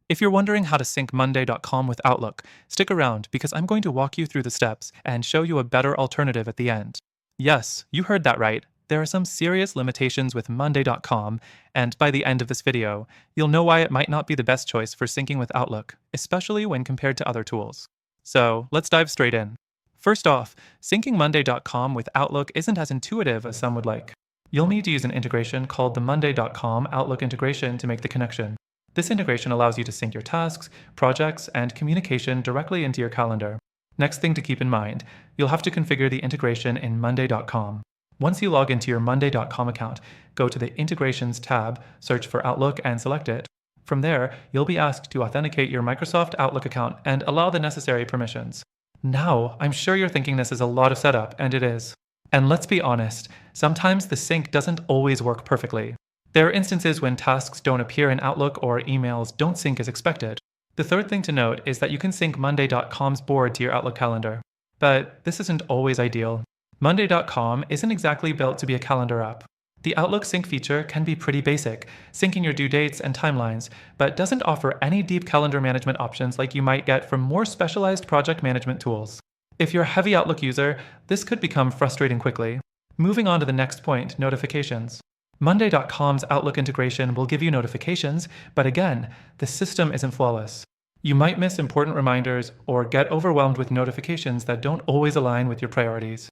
If you're wondering how to sync Monday.com with Outlook, stick around because I'm going to walk you through the steps and show you a better alternative at the end. Yes, you heard that right. There are some serious limitations with Monday.com, and by the end of this video, you'll know why it might not be the best choice for syncing with Outlook, especially when compared to other tools. So let's dive straight in. First off, syncing Monday.com with Outlook isn't as intuitive as some would like. You'll need to use an integration called the Monday.com Outlook integration to make the connection. This integration allows you to sync your tasks, projects, and communication directly into your calendar. Next thing to keep in mind, you'll have to configure the integration in Monday.com. Once you log into your Monday.com account, go to the Integrations tab, search for Outlook, and select it. From there, you'll be asked to authenticate your Microsoft Outlook account and allow the necessary permissions. Now, I'm sure you're thinking this is a lot of setup, and it is. And let's be honest, sometimes the sync doesn't always work perfectly. There are instances when tasks don't appear in Outlook or emails don't sync as expected. The third thing to note is that you can sync Monday.com's board to your Outlook calendar. But this isn't always ideal. Monday.com isn't exactly built to be a calendar app. The Outlook sync feature can be pretty basic, syncing your due dates and timelines, but doesn't offer any deep calendar management options like you might get from more specialized project management tools. If you're a heavy Outlook user, this could become frustrating quickly. Moving on to the next point, notifications. Monday.com's Outlook integration will give you notifications, but again, the system isn't flawless. You might miss important reminders or get overwhelmed with notifications that don't always align with your priorities.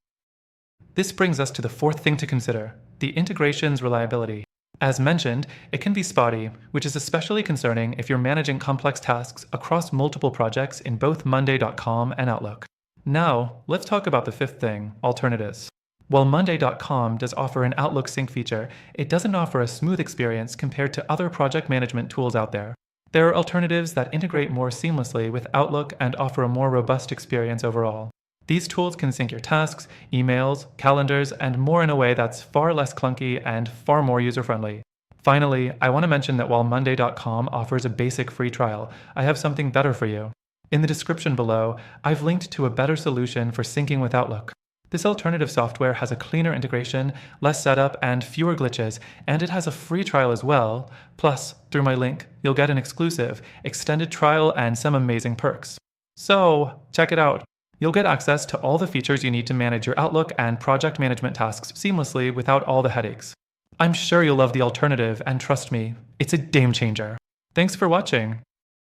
This brings us to the fourth thing to consider, the integration's reliability. As mentioned, it can be spotty, which is especially concerning if you're managing complex tasks across multiple projects in both Monday.com and Outlook. Now, let's talk about the fifth thing, alternatives. While Monday.com does offer an Outlook sync feature, it doesn't offer a smooth experience compared to other project management tools out there. There are alternatives that integrate more seamlessly with Outlook and offer a more robust experience overall. These tools can sync your tasks, emails, calendars, and more in a way that's far less clunky and far more user-friendly. Finally, I want to mention that while Monday.com offers a basic free trial, I have something better for you. In the description below, I've linked to a better solution for syncing with Outlook. This alternative software has a cleaner integration, less setup, and fewer glitches, and it has a free trial as well. Plus, through my link, you'll get an exclusive, extended trial and some amazing perks. So, check it out. You'll get access to all the features you need to manage your Outlook and project management tasks seamlessly without all the headaches. I'm sure you'll love the alternative, and trust me, it's a game changer. Thanks for watching.